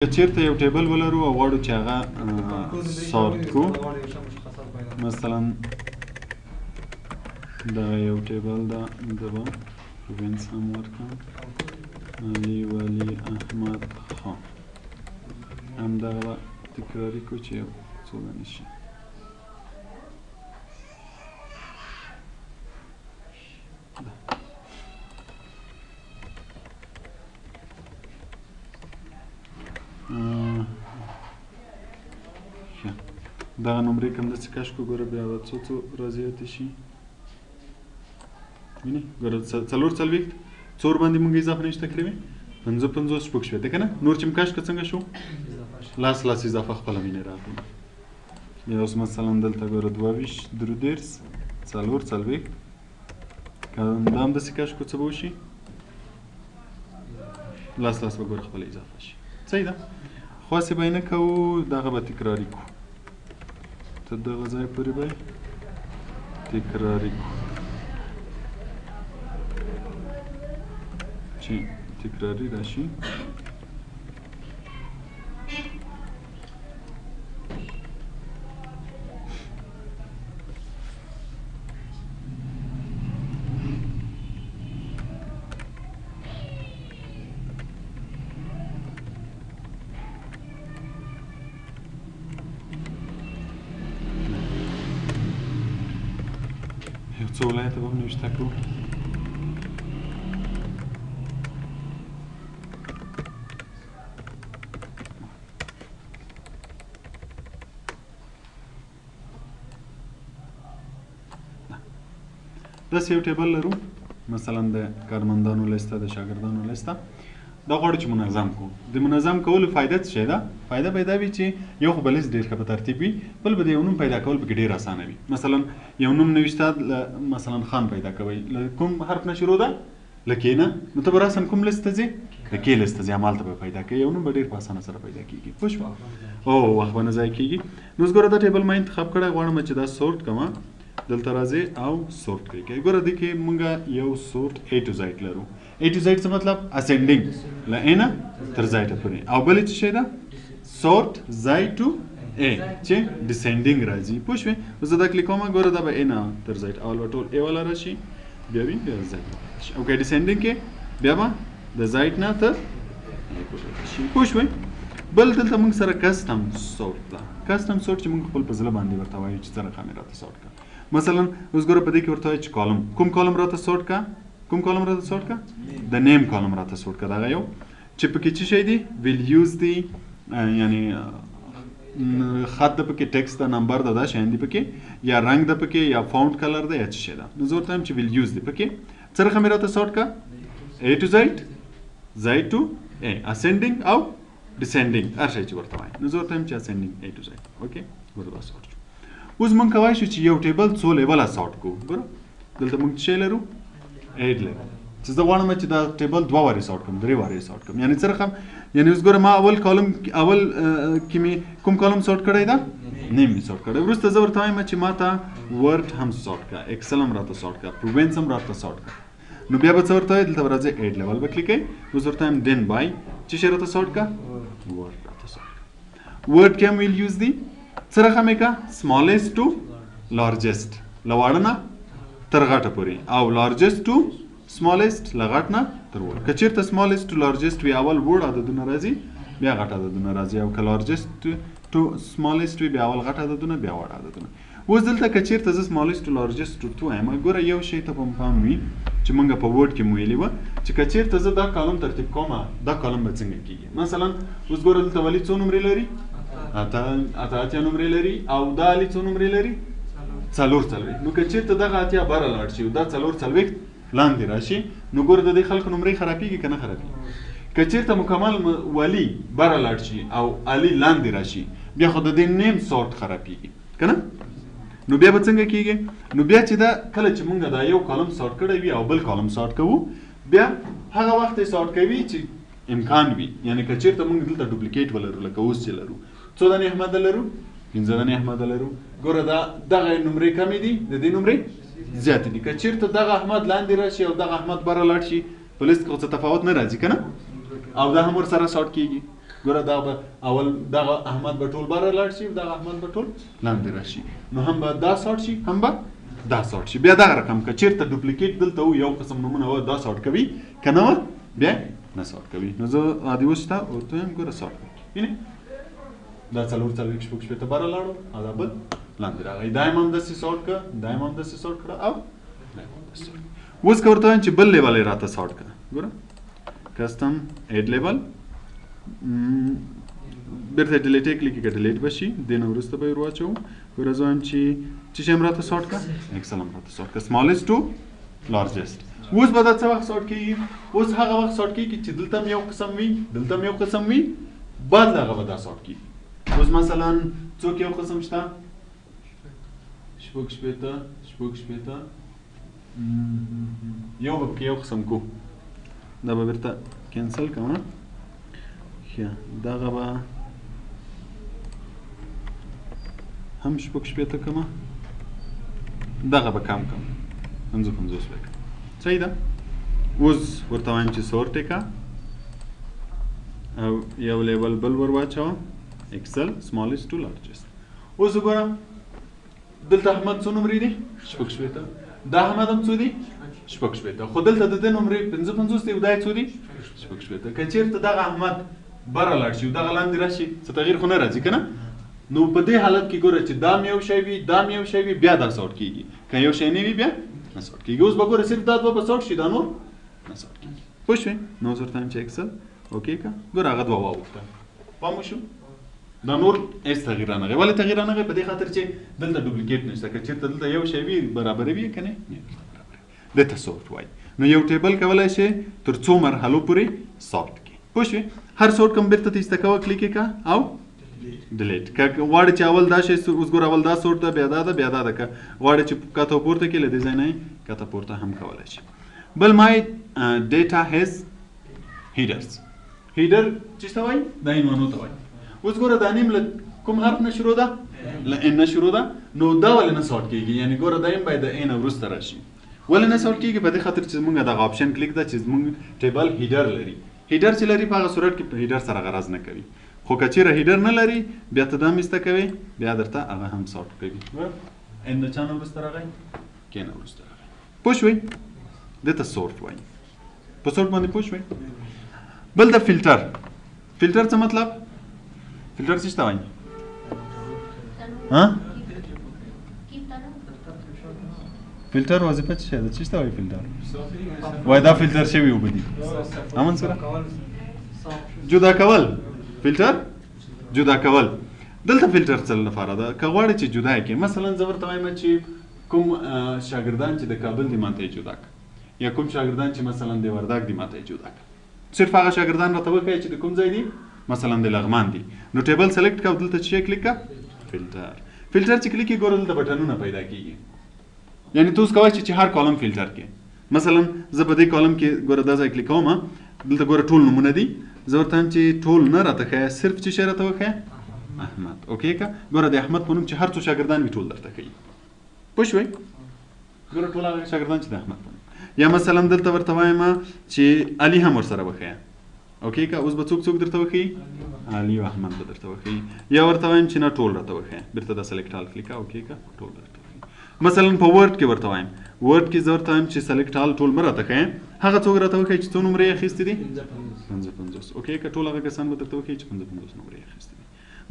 که چیرته یو ټیبل ولرو او غواړو چې هغه سورت کړو، مثلا دا یو ټیبل ده، زه به پروینس هم ورکړم، علي ولي احمد خان، همدغه به تکراري کړو چې یو څو دانې شي. دغه نمرې کوم داسې کش کړو، ګوره بیا به څو راضیاتې شي. وینې ګوره څلور څلوېښت څور باندې مونږ اضافه نشته کړې وې، پنځه پنځوس شپږ شپېته که نه، نور چې م کش کړه څنګه شو؟ لاس اضافه خپله وینې راغلي. بیا اوس مثلا دلته ګوره دوه ویشت درې دېرش څلور څلوېښت، که دا هم داسې کش کړو څه به وشي؟ لاس به ګوره خپله اضافه شي. صحیح ده؟ خو هسې به یې نه کوو، دغه به تکراري کړو، تر دغه ځای پورې به تکراري کړو چې تکراري راشي. څو ولایته به هم نوشته کړو. داسې یو ټیبل لرو، مثلا د کارمندانو لیسته، د شاګردانو لیسته، دا غواړو چې منظم کړو. د منظم کولو فایده څه شی ده؟ فایده به دا وي چې یو خو به لیست ډېر ښه په ترتیب وي، بل به د یو نوم پیدا کول پکې ډېر اسانه وي. مثلا یو نوم نوشته، مثلا خان پیدا کوئ، له کوم حرف نه شروع ده؟ له کې نه، نو ته به راسن کوم لیست ته ځې؟ د کې لیست ته ځې، همالته به پیدا کوې. یو نوم به ډېر په اسانه سره پیدا کېږي. پوه شوه؟ او وخت به نه ضایع کېږي. نو اوس ګوره دا ټیبل ما انتخاب کړی، غواړم چې دا سورت کړمه، دلته راځئ او سورت کړئ. ګوره دې کې مونږ یو سورت A to Z لرو. A to Z څه مطلب؟ اسینډینګ، له A نه تر Z پورې. او بلې څه شی ده؟ سورت Z to A چې ډسینډینګ راځي. پوه شوې؟ اوس زه دا کلیک کوم، ګوره دا به A نه تر Z اول به ټول A والا راشي، بیا وي بیا Z راشي. او که ډسینډینګ کې بیا به د Z نه تر A پورې راشي. پوه شوې؟ بل دلته مونږ سره کسټم سورت ده. کسټم سورت چې مونږ خپل په زړه باندې ورته وایو چې څرنګه مې راته سورت کړه. مثلا اوس ګوره په دې کې ورته وایي چې کالم، کوم کالم راته سورت کا؟ کوم کالم راته سورت کا؟ د نیم کالم راته سورت کا. دغه یو چې پکې څه شی دی؟ ویلیوز دی، یعنی خط ده پکې، ټیکسټ ده، نمبر ده، دا شیان دي پکې، یا رنګ ده پکې، یا فاونټ کلر ده، یا څه شی ده. نو زه ورته وایم چې ویلیوز دی پکې. څرنګه مې راته سورت کا؟ A to Z، Z to A، اسینډینګ او ډسینډینګ، هر شی چې ورته وایم. نو زه ورته وایم چې اسینډینګ A to Z. اوکې، ګوره دا سورت شو. اوس مونږ کولی شو چې یو ټیبل څو لیوله سورت کړو. ګوره دلته مونږ څه شی لرو؟ 8 لیول. چې زه غواړم چې دا ټیبل 2 وارې سورت کړم، 3 وارې سورت کړم. یعنې څرنګه، یعنې اوس ګوره ما اول کالم کې مې کوم کالم سورت کړی ده؟ نیم مې سورت کړی. وروسته زه ورته وایم چې ما ته ورډ هم سورت کړه، ایکسل هم راته سورت کړه، پروینس هم راته سورت کړه. نو بیا به څه ورته وایي؟ دلته به راځئ 8 لیول به کلیک کوئ. اوس ورته وایم دین بای څه شی راته سورت کړه؟ ورډ راته سورت کړه. ورډ کې هم ویلیوز دي. څرنګه مې کړه؟ سمالېسټ ټو لارجسټ، له واړه نه تر غټه پورې، او لارجسټ ټو سمالېسټ، له غټ نه تر وړ. که چېرته سمالېسټ ټو لارجسټ وي، اول وړ عددونه راځي، بیا غټ عددونه راځي. او که لارجسټ ټو سمالېسټ وي، بیا اول غټ عددونه بیا وړ عددونه. اوس دلته که چېرته زه سمالېسټ ټو لارجسټ ټو وایم، ګوره یو شی ته به مو پام وي چې مونږ په ورډ کې مو ویلي وه چې که چېرته زه دا کالم ترتیب کوم، دا کالم به څنګه کېږي. مثلا اوس ګوره دلته ولي څو نمرې لري؟ اته اتیا نمرې لري. او دا علي څو نمرې لري؟ څلور څلوېښت. نو که چېرته دغه اتیا بره لاړ شي او دا څلور څلوېښت لاندې راشي، نو ګوره د دې خلکو نمرې خرابېږي که نه خرابېږي؟ که چېرته مکمل ولي بره لاړ شي او علي لاندې راشي، بیا خو د دې نیم سورت خرابېږي که نه؟ نو بیا به څنګه کېږي؟ نو بیا چې دا کله چې مونږ دا یو کالم سورت کړی وي او بل کالم سورت کوو، بیا هغه وخت یې سورت کوي چې امکان وي. یعنې که چېرته مونږ دلته ډوپلیکیټ ولرو، لکه اوس چې لرو، څو دانې احمد لرو؟ 15 دانې احمد لرو. ګوره دغه نمرې کمې دي، د دې نمرې زیاتې دي. که چېرته دغه احمد لاندې راشي او دغه احمد بره لاړ شي، په لیست کې خو څه تفاوت نه راځي که نه؟ او دا هم ورسره سورت کېږي. ګوره دا به اول دغه احمد به ټول بره لاړ شي دغه احمد به ټول لاندې راشي نو هم به دا ساټ شي هم به دا ساټ شي بیا دغه رقم که چېرته ډوپلیکیټ دلته و یو قسم نومونه و دا ساټ کوي که نه وه بیا نه ساټ کوي نو زه عادي اوس ته ورته وایم ګوره ساټ کوي وینې دا څلور څلوېښت شپږ شپېته بره لاړو او دا بل لاندې راغی دا هم همداسې ساټ کړه دا هم همداسې ساټ کړه او دا هم همداسې ساټ کړه اوس که ورته وایم چې بل لیول یې راته ساټ کړه ګوره کسټم ایډ لیول بیرته ډیلیټ یې کلیک کړه ډیلیټ به شي دې نه وروسته به یې ور واچوم ګوره زه وایم چې څه شی هم راته ساټ کړه ایکسل هم راته ساټ کړه سمالېسټ ټو لارجېسټ اوس به دا څه وخت ساټ کېږي اوس هغه وخت ساټ کېږي چې دلته هم یو قسم وي دلته هم یو قسم وي بعد له هغه به دا ساټ کېږي اوس مثلا څوک یو قسم شته شپږ شپېته یو به پکې یو قسم کو دا به بیرته کینسل کړم ښه دغه به هم شپږ شپېته کړمه دغه به کم کړم 55 به کړم صحیح ده اوس ورته وایم چې سورټ یې کړه او یو لیول بل ور واچوه ایکسل سمالېسټ ټو لارجېسټ اوس وګوره دلته احمد څو نمرې دي شپږ شپېته دا احمد هم څو دي شپږ شپېته خو دلته د دې نمرې 55 دي او دا یې څو دي شپږ شپېته که چېرته دغه احمد بره لاړ شي او دغه لاندې راشي څه تغییر خو نه راځي که نه نو په دې حالت کې ګوره چې دا م یو شی وي دا م یو شی وي بیا دا ساټ کېږي که یو شی نه وي بیا نه ساټ کېږي اوس به ګوره صرف دا دوه به ساټ شي دا نور نه ساټ کېږي پوه شوې نو اوس ورته وایم چې ایکسل اوکې که ګوره هغه دوه واوښته پام وشو دا نور هېڅ تغییر رانغی ولې تغییر رانغی په دې خاطر چې دلته ډوپلیکیټ نشته که چېرته دلته یو شی وي برابرې وي که نه دې ته سورټ وایي نو یو ټیبل کولی شي تر څو مرحلو پورې سورټ کړي پوه شوې هر سورټ کوم بیرته ته ایسته کوه کلیک یې کړه او ډیلیټ که غواړې چې اول دا شی اوس ګوره اول دا سورټ ده بیا دا ده بیا دا ده که غواړې چې کته پورته کړي له دې ځای نه یې کته پورته هم کولی شي بل مای ډیټا هیز هیډرز هیډر چې څه ته وایي دا عنوانو ته وایي اوس ګوره دا نیم له کوم حرف نه شروع ده له ان نه شروع ده نو دا ولې نه ساټ کېږي یعنې ګوره دا هم باید د ا نه وروسته راشي ولې نه ساټ کېږي په دې خاطر چې زموږ دغه آپشن کلیک ده چې زموږ ټیبل هیډر لري هیډر چې لري په هغه صورت کې په هیډر سره غرض نه کوي خو که چېرې هیډر نه لري بیا ته دا هم ایسته کوي بیا درته هغه هم ساټ کوي ان د چا نه وروسته راغی کې نه وروسته راغی پوه شوئ دې ته سورټ وایي په سورټ باندې پوه شوئ بل د فلټر فلټر څه مطلب فلټر څه ته وایي ها فلټر وظیفه څه ده څه ته وایي فلټر وای دا فلټر شوی اوبه دي امن سره جدا کول فلټر جدا کول دلته فلټر څه لپاره ده که غواړې چې جدا یې کړې مثلا زه ورته وایم چې کوم شاګردان چې د کابل دي ماته یې جدا کړه یا کوم شاګردان چې مثلا د وردګ دي ماته یې جدا کړه صرف هغه شاګردان راته وښایه چې د کوم ځای دي مثلا د لغمان دي نو ټیبل سلیکټ کړه دلته چې کلیک کړه فلټر فلټر چې کلیک یې ګوره دلته بټنونه پیدا کېږي یعنې ته اوس کولی چې هر کالم فلټر کې مثلا زه په دې کالم کې ګوره دا ځای کلیک کوم دلته ګوره ټول نومونه دي زه ورته وایم چې ټول نه راته ښیه صرف چې شی راته وښیه احمد اوکې که ګوره د احمد په نوم چې هر څو شاګردان وي ټول درته ښیي پوه شوئ ګوره ټول هغه شاګردان چې د احمد په نوم یا مثلا دلته ورته وایم چې علي هم ورسره وښیه اوکې که اوس به څوک څوک درته وښیي علي او احمد به درته وښیي یا ورته وایم چې نه ټول راته وښیه بیرته دا سلیکټ آل کلیک اوکې که ټول درته مثلا په ورډ کې ورته وایم ورډ کې زه ورته وایم چې سلیکټ آل ټول مه راته ښیه هغه څوک راته وښیي چې څو نمرې یې اخیستې دي 55 اوکې که ټول هغه کسان به درته وښیي چې 55 نمرې یې اخیستې دي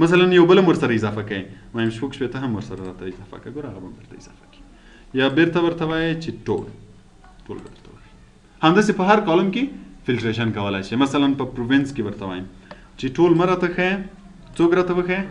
مثلا یو بل هم ورسره اضافه کوي وایم شپږ شپېته هم ورسره راته اضافه کوي ګوره هغه به هم درته اضافه کوي یا بیرته ورته وایي چې ټول به درته وښیي همداسې په هر کالم کې فلټریشن کولی شي مثلا په پروینس کې ورته وایم چې ټول مه راته ښیه څوک راته وښیه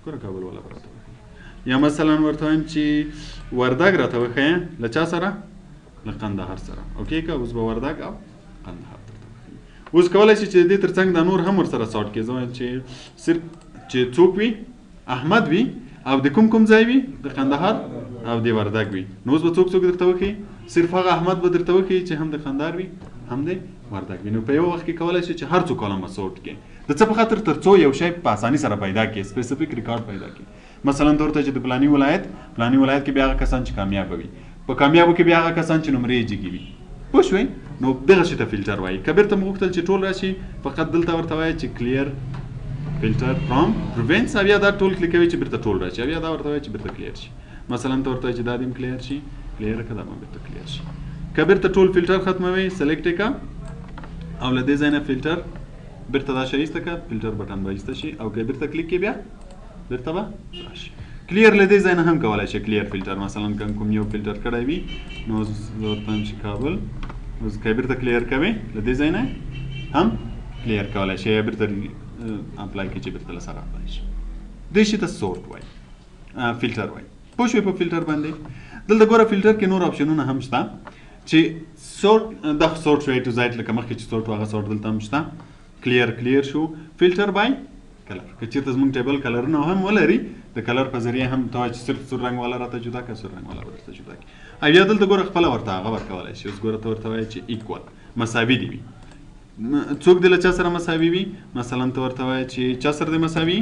ګوره کابل والا به راته یا مثلا ورته وایم چې وردګ راته وښیه له چا سره له قندهار سره اوکې که اوس به وردګ او قندهار درته وښیي اوس کولی شي چې د دې تر څنګ دا نور هم ورسره ساټ کړي زه وایم چې صرف چې څوک وي احمد وي او د کوم ځای وي د قندهار او د وردګ وي نو اوس به څوک درته وښیي صرف هغه احمد به درته وښیي چې هم د قندهار وي هم د وردګ وي نو په یو وخت کې کولی شي چې هر څو کالم به سورټ کړي د څه په خاطر تر څو یو شی په اساني سره پیدا کړي سپیسیفیک ریکارډ پیدا کړي مثلا درته چې د فلاني ولایت کې بیا هغه کسان چې کامیاب وي په کامیابو کې بیا هغه کسان چې نمرې یې جګې وي پوه شوئ نو دغه شي ته فلټر وایي. که بیرته مو غوښتل چې ټول راشي فقط دلته ورته وایي چې کلیر فلټر فرام پروینس، او یا دا ټول کلیک کوي چې بیرته ټول راشي، او یا دا ورته وایي چې بیرته کلیر شي. مثلا ته ورته وایي چې دا دې کلیر شي، کلیر کړه دا بیرته کلیر شي. که بیرته ټول فلټر ختموي سلیکټ کا او له دې ځای نه فلټر بیرته دا شی ایسته کا، فلټر بټن به ایسته شي، او که بیرته کلیک کې بیا بیرته به راشي. کلیر له دې ځای نه هم کولای شي کلیر فلټر، مثلا کوم یو فلټر کړی وي نو زه ورته وایم چې کابل، اوس که بیرته کلیر کوي له دې ځای نه هم کلیر کولی شي، یا بیرته اپلای کړي چې بیرته له سره اپلای شي. دې شي ته سورټ وایي، فلټر وایي. پوه شوې په فلټر باندې؟ دلته ګوره فلټر کې نور اپشنونه هم شته چې سورټ، دا سورټ شو ټو زایډ، لکه مخکې چې سورټ و هغه سورټ دلته هم شته. کلیر شو. فلټر بای کلر، که چېرته زموږ ټیبل کلرونه هم ولري د کلر په ذریعه هم ته چې صرف سور رنګ والا راته جدا کړه، سور رنګ والا درته جدا کړي. او یا دلته ګوره خپله ورته هغه ورکولی شي. اوس ګوره ته ورته وایې چې ایکوال مساوي دي وي، څوک دې له چا سره مساوي وي، مثلا ته ورته وایې چې چا سره دې مساوي،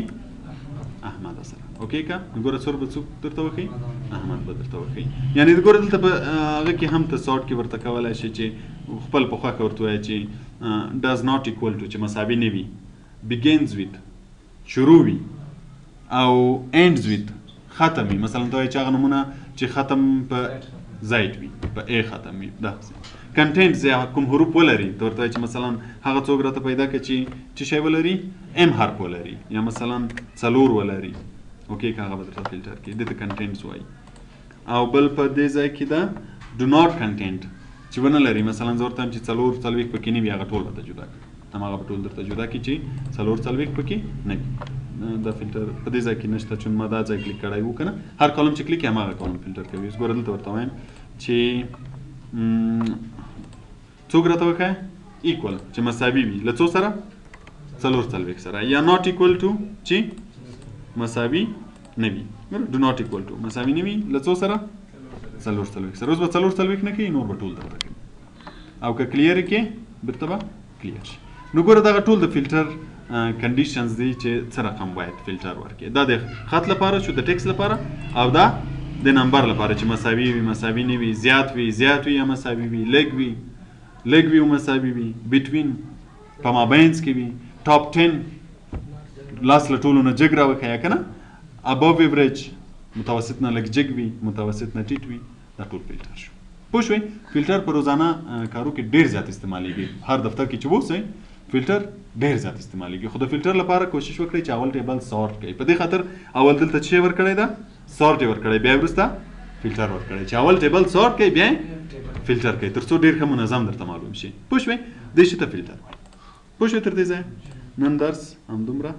احمد سره. اوکې که ګوره سور به څوک درته وښي، احمد به درته وښي. یعنې ګوره دلته په هغه کې هم ته سورټ کې ورته کولی شي چې خپل په خوښه ورته وایې چې ډز ناٹ ایکول ټو، چې مساوي نه وي، begins with شروع وي، او ends with ختم وي. مثلا ته وایې چې هغه نومونه چې ختم په زید وي، په ای ختم وي. داسې کنټینټ یا کوم حروف ولري، ته ورته وایې چې مثلا هغه څوک راته پیدا کړي چې شی ولري، ام حرف ولري، یا مثلا څلور ولري. اوکې که هغه به درته فلټر کړي، دې ته کنټینټس وایي. او بل په دې ځای کې دا ډو ناٹ کنټینټ چې ونه لري، مثلا زه ورته وایم چې څلور څلوېښت پکې نه وي، هغه ټول راته جدا کړي، هماغه به ټول درته جدا کړي چې څلور څلوېښت پکې نه وي. دا فلټر په دې ځای کې نشته، چون ما دا ځای کلیک کړی و که نه، هر کالم چې کلیک کړي هماغه کالم فلټر کوي. اوس ګوره دلته ورته وایم چې څوک راته وښایه، ایکول، چې مساوي وي له څو سره، څلور څلوېښت سره، یا ناٹ ایکول ټو چې مساوي نه وي. ډو ناٹ ایکول ټو مساوي نه وي له څو سره، څلور څلوېښت سره. اوس به څلور څلوېښت نه کوي، نور به ټول درته کوي. او که کلیر یې کړې بیرته به کلیر شي. نو ګوره دغه ټول د فلټر کنډیشنز دي چې څه رقم باید فلټر ورکړي. دا د خط لپاره شو، د ټکس لپاره، او دا د نمبر لپاره چې مساوي وي، مساوي نه وي، زیات وي یا مساوي وي، لږ وي او مساوي وي، بټوین په مابینځ کې وي، ټاپ 10 لاس له ټولو نه جګ راوښیه که نه، ابو ایوریج متوسط نه لږ جګ وي، متوسط نه ټیټ وي. دا ټول فلټر شو. پوه شوئ؟ فلټر په روزانه کارو کې ډېر زیات استعمالیږي. هر دفتر کې چې اوسئ فلټر ډېر زیات استعمالیږي. خو د فلټر لپاره کوشش وکړئ چې اول ټیبل سارټ کړئ. په دې خاطر اول دلته څه ورکړی ده، سارټ یې ورکړی، بیا وروسته فلټر ورکړی، چې اول ټیبل سارټ کړئ بیا فلټر کړئ، تر څو ډېر ښه منظم درته معلوم شي. پوه شوئ؟ دې شي ته فلټر وایي. پوه شوئ تر دې ځایه؟ نن درس همدومره.